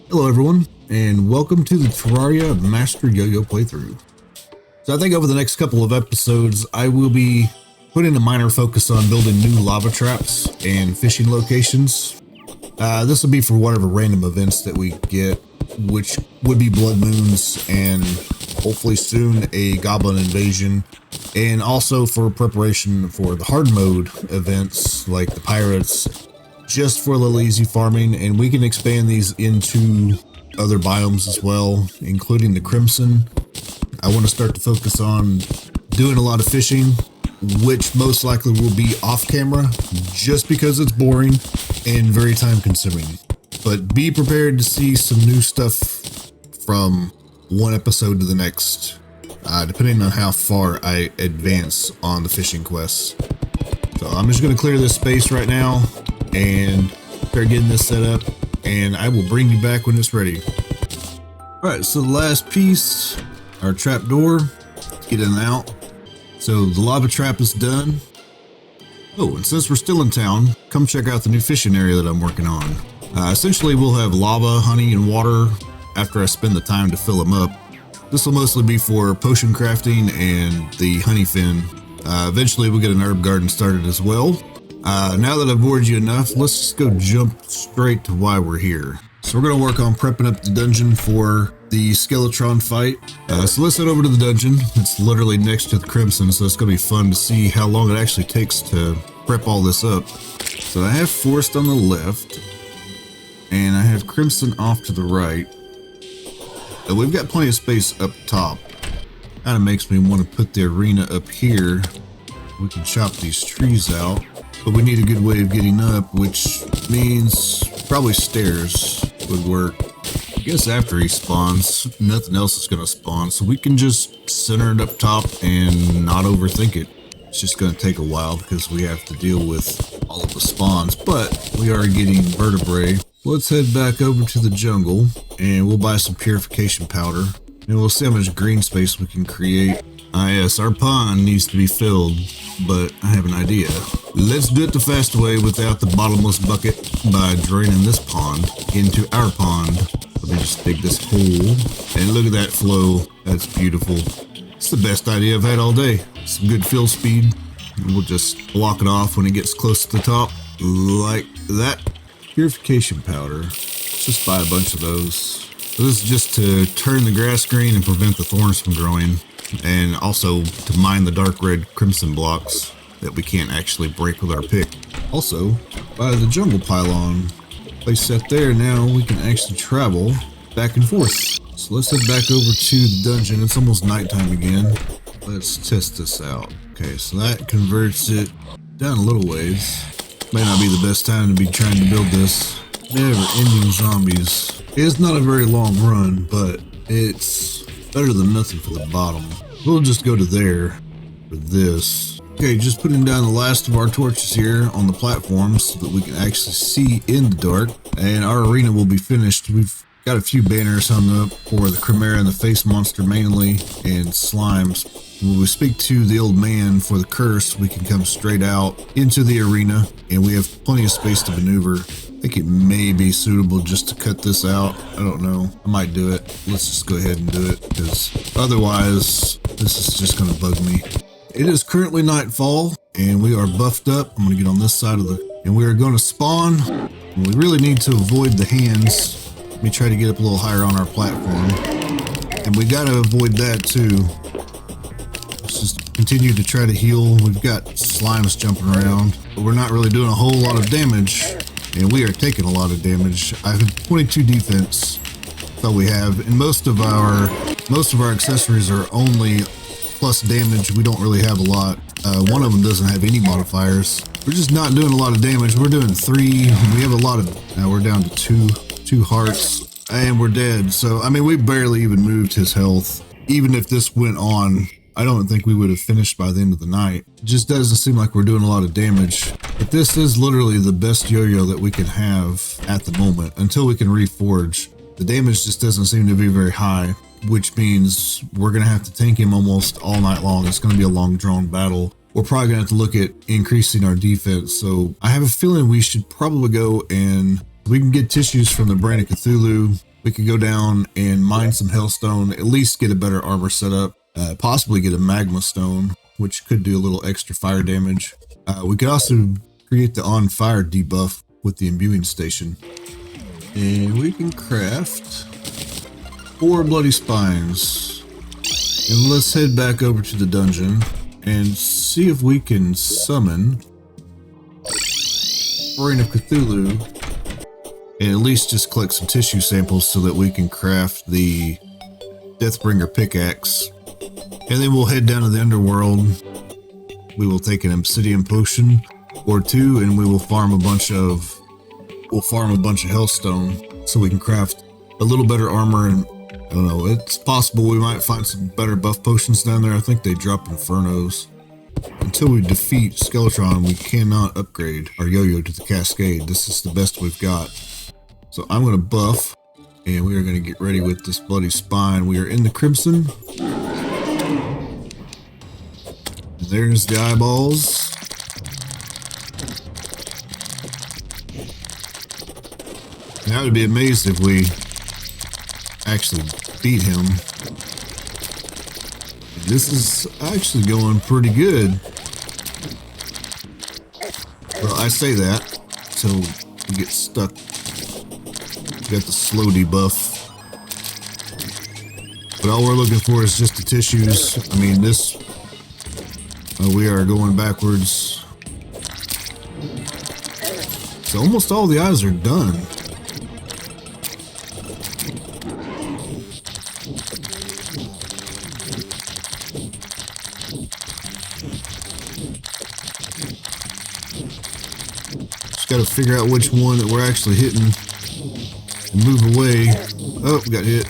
Hello everyone, and welcome to the Terraria Master Yo-Yo playthrough. So I think over the next couple of episodes, I will be putting a minor focus on building new lava traps and fishing locations. This will be for whatever random events that we get, which would be blood moons and hopefully soon a goblin invasion. And also for preparation for the hard mode events like the pirates, just for a little easy farming, and we can expand these into other biomes as well, including the crimson. I want to start to focus on doing a lot of fishing, which most likely will be off camera just because it's boring and very time consuming. But be prepared to see some new stuff from one episode to the next, depending on how far I advance on the fishing quests. So I'm just going to clear this space right now and start getting this set up, and I will bring you back when it's ready. Alright, so the last piece, our trap door, let's get in and out. So the lava trap is done. Oh, and since we're still in town, come check out the new fishing area that I'm working on. Essentially we'll have lava, honey, and water after I spend the time to fill them up. This will mostly be for potion crafting and the honey fin. Eventually we'll get an herb garden started as well. Now that I've bored you enough, let's just go jump straight to why we're here. So we're going to work on prepping up the dungeon for the Skeletron fight. So let's head over to the dungeon. It's literally next to the Crimson, so it's going to be fun to see how long it actually takes to prep all this up. So I have Forest on the left, and I have Crimson off to the right. We've got plenty of space up top. Kind of makes me want to put the arena up here. We can chop these trees out, but we need a good way of getting up, which means probably stairs would work. I guess after he spawns, nothing else is going to spawn, so we can just center it up top and not overthink it. It's just going to take a while because we have to deal with all of the spawns, but we are getting vertebrae. Let's head back over to the jungle and we'll buy some purification powder, and we'll see how much green space we can create. Yes, our pond needs to be filled, but I have an idea. Let's do it the fast way without the bottomless bucket by draining this pond into our pond. Let me just dig this hole, and look at that flow. That's beautiful. It's the best idea I've had all day. Some good fill speed. We'll just block it off when it gets close to the top, like that. Purification powder. Let's just buy a bunch of those. So this is just to turn the grass green and prevent the thorns from growing, and also to mine the dark red crimson blocks that we can't actually break with our pick. Also, by the jungle pylon, place that there, now we can actually travel back and forth. So let's head back over to the dungeon. It's almost nighttime again. Let's test this out. Okay, so that converts it down a little ways. May not be the best time to be trying to build this. Never-ending zombies. It's not a very long run, but it's better than nothing for the bottom. We'll just go to there for this. Okay, just putting down the last of our torches here on the platform so that we can actually see in the dark, and our arena will be finished. We've got a few banners hung up for the Chimera and the face monster mainly, and slimes. When we speak to the old man for the curse, we can come straight out into the arena, and we have plenty of space to maneuver. I think it may be suitable just to cut this out. I don't know. I might do it. Let's just go ahead and do it, because otherwise this is just going to bug me. It is currently nightfall, and we are buffed up. I'm going to get on this side of and we are going to spawn. And we really need to avoid the hands. Let me try to get up a little higher on our platform. And we got to avoid that too. Let's just continue to try to heal. We've got slimes jumping around, but we're not really doing a whole lot of damage. And we are taking a lot of damage. I have 22 defense. That's all we have. And most of our accessories are only plus damage. We don't really have a lot. One of them doesn't have any modifiers. We're just not doing a lot of damage. We're doing 3. We have a lot of. Now we're down to 2 hearts, and we're dead. So I mean, we barely even moved his health. Even if this went on, I don't think we would have finished by the end of the night. It just doesn't seem like we're doing a lot of damage. But this is literally the best yo-yo that we can have at the moment until we can reforge. The damage just doesn't seem to be very high, which means we're going to have to tank him almost all night long. It's going to be a long drawn battle. We're probably going to have to look at increasing our defense. So I have a feeling we should probably go and we can get tissues from the Brain of Cthulhu. we could go down and mine some hellstone, at least get a better armor setup, possibly get a magma stone, which could do a little extra fire damage. We could also create the on fire debuff with the imbuing station. And we can craft 4 bloody spines. And let's head back over to the dungeon and see if we can summon Brain of Cthulhu and at least just collect some tissue samples so that we can craft the Deathbringer pickaxe. And then we'll head down to the underworld. We will take an obsidian potion or 2 and we will farm a bunch of hellstone so we can craft a little better armor. And I don't know, it's possible we might find some better buff potions down there. I think they drop infernos. Until we defeat Skeletron, we cannot upgrade our Yoyo to the Cascade. This is the best we've got. So I'm going to buff, and we are going to get ready with this bloody spine. We are in the Crimson. And there's the eyeballs. And I would be amazed if we actually beat him. This is actually going pretty good. Well, I say that until we get stuck. We got the slow debuff. But all we're looking for is just the tissues. I mean, this... we are going backwards. So almost all the eyes are done. Got to figure out which one that we're actually hitting and move away. Oh, we got hit.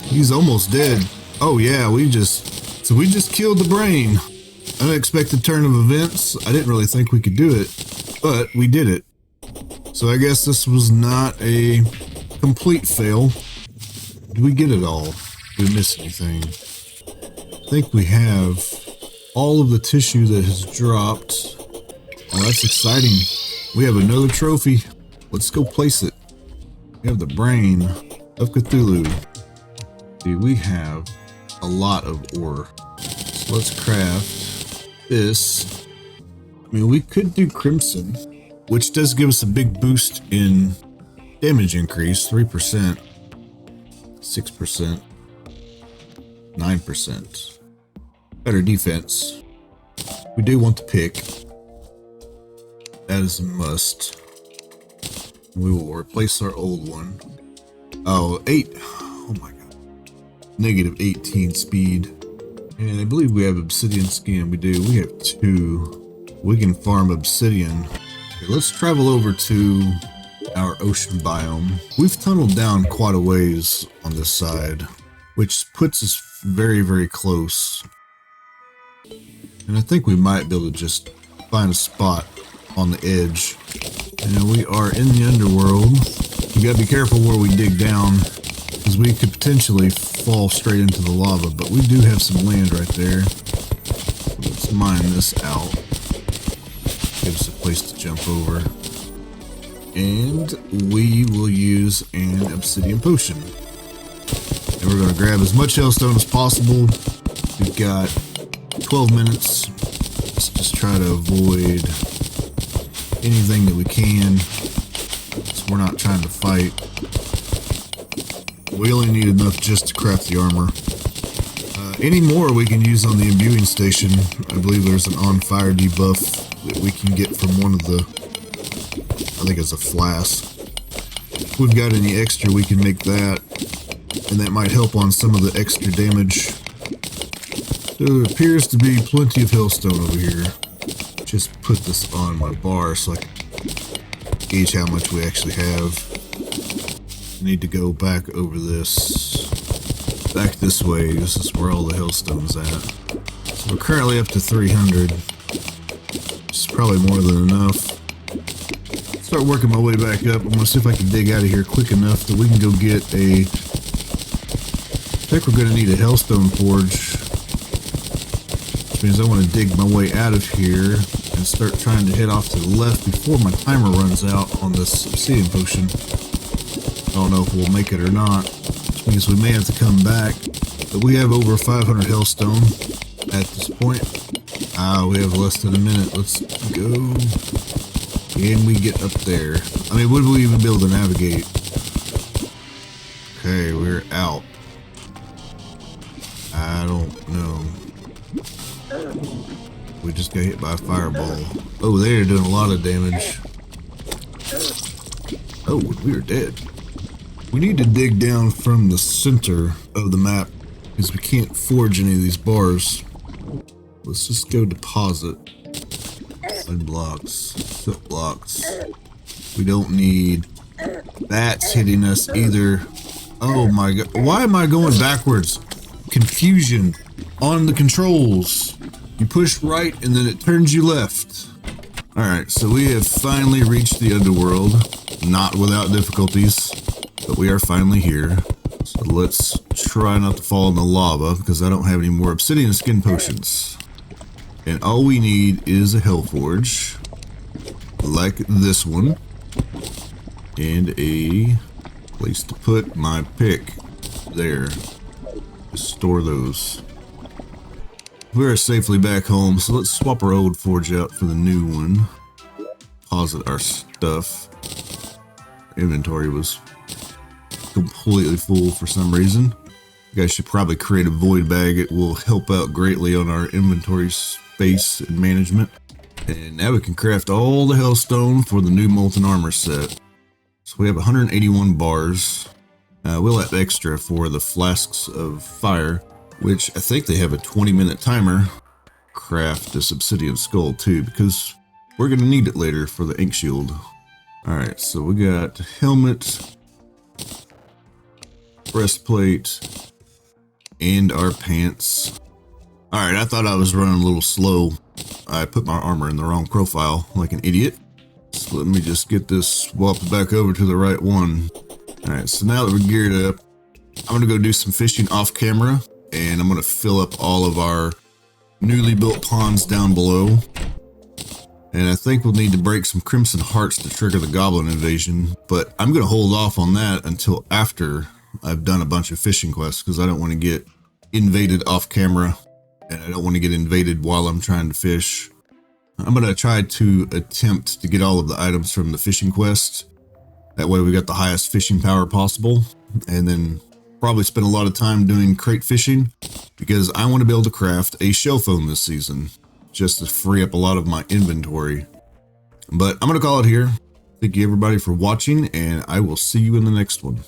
He's almost dead. Oh yeah, we just killed the brain. Unexpected turn of events. I didn't really think we could do it, but we did it. So I guess this was not a complete fail. Did we get it all? Did we miss anything? I think we have all of the tissue that has dropped. Oh, that's exciting. We have another trophy. Let's go place it. We have the Brain of Cthulhu. Dude, we have a lot of ore. So let's craft this. I mean, we could do Crimson, which does give us a big boost in damage increase. 3%, 6%, 9%. Better defense. We do want the pick. That is a must. We will replace our old one. Oh, 8. Oh my god. Negative 18 speed. And I believe we have obsidian skin. We do. We have 2. We can farm obsidian. Okay, let's travel over to our ocean biome. We've tunneled down quite a ways on this side, which puts us very, very close. And I think we might be able to just find a spot on the edge. And we are in the underworld. We gotta be careful where we dig down, because we could potentially fall straight into the lava, but we do have some land right there. Let's mine this out. Give us a place to jump over. And we will use an obsidian potion. And we're gonna grab as much hellstone as possible. We've got 12 minutes. Let's just try to avoid anything that we can, so we're not trying to fight. We only need enough just to craft the armor. Any more we can use on the imbuing station. I believe there's an on fire debuff that we can get from one of the, I think it's a flask. If we've got any extra, we can make that, and that might help on some of the extra damage. There appears to be plenty of hellstone over here. Just put this on my bar so I can gauge how much we actually have. I need to go back over this. Back this way. This is where all the hellstone's at. So we're currently up to 300. Which is probably more than enough. Start working my way back up. I'm going to see if I can dig out of here quick enough that we can go get a... I think we're going to need a hellstone forge. Means I want to dig my way out of here, and and start trying to head off to the left before my timer runs out on this obsidian potion. I don't know if we'll make it or not, which means we may have to come back. But we have over 500 hellstone at this point. We have less than a minute. Let's go. Can we get up there? I mean, would we even be able to navigate? Okay, we're out. I don't know. We just got hit by a fireball. Oh, they're doing a lot of damage. Oh, we are dead. We need to dig down from the center of the map because we can't forge any of these bars. Let's just go deposit. Mud blocks, silk blocks. We don't need bats hitting us either. Oh my god. Why am I going backwards? Confusion on the controls. You push right and then it turns you left. Alright, so we have finally reached the underworld. Not without difficulties, but we are finally here. So let's try not to fall in the lava because I don't have any more obsidian skin potions. And all we need is a hell forge, like this one, and a place to put my pick. There. Just store those. We're safely back home, so let's swap our old forge out for the new one. Deposit our stuff. Inventory was completely full for some reason. You guys should probably create a void bag. It will help out greatly on our inventory space and management. And now we can craft all the hellstone for the new molten armor set. So we have 181 bars. We'll have extra for the flasks of fire, which I think they have a 20-minute timer. Craft this obsidian skull too, because we're going to need it later for the ink shield. Alright, so we got helmet, breastplate, and our pants. Alright, I thought I was running a little slow. I put my armor in the wrong profile like an idiot. So let me just get this swapped back over to the right one. Alright, so now that we're geared up, I'm going to go do some fishing off camera. And I'm going to fill up all of our newly built ponds down below. And I think we'll need to break some crimson hearts to trigger the goblin invasion. But I'm going to hold off on that until after I've done a bunch of fishing quests, because I don't want to get invaded off camera. And I don't want to get invaded while I'm trying to fish. I'm going to try to attempt to get all of the items from the fishing quest. That way we got the highest fishing power possible. And then probably spend a lot of time doing crate fishing, because I want to be able to craft a shell phone this season, just to free up a lot of my inventory. But I'm going to call it here. Thank you everybody for watching, and I will see you in the next one.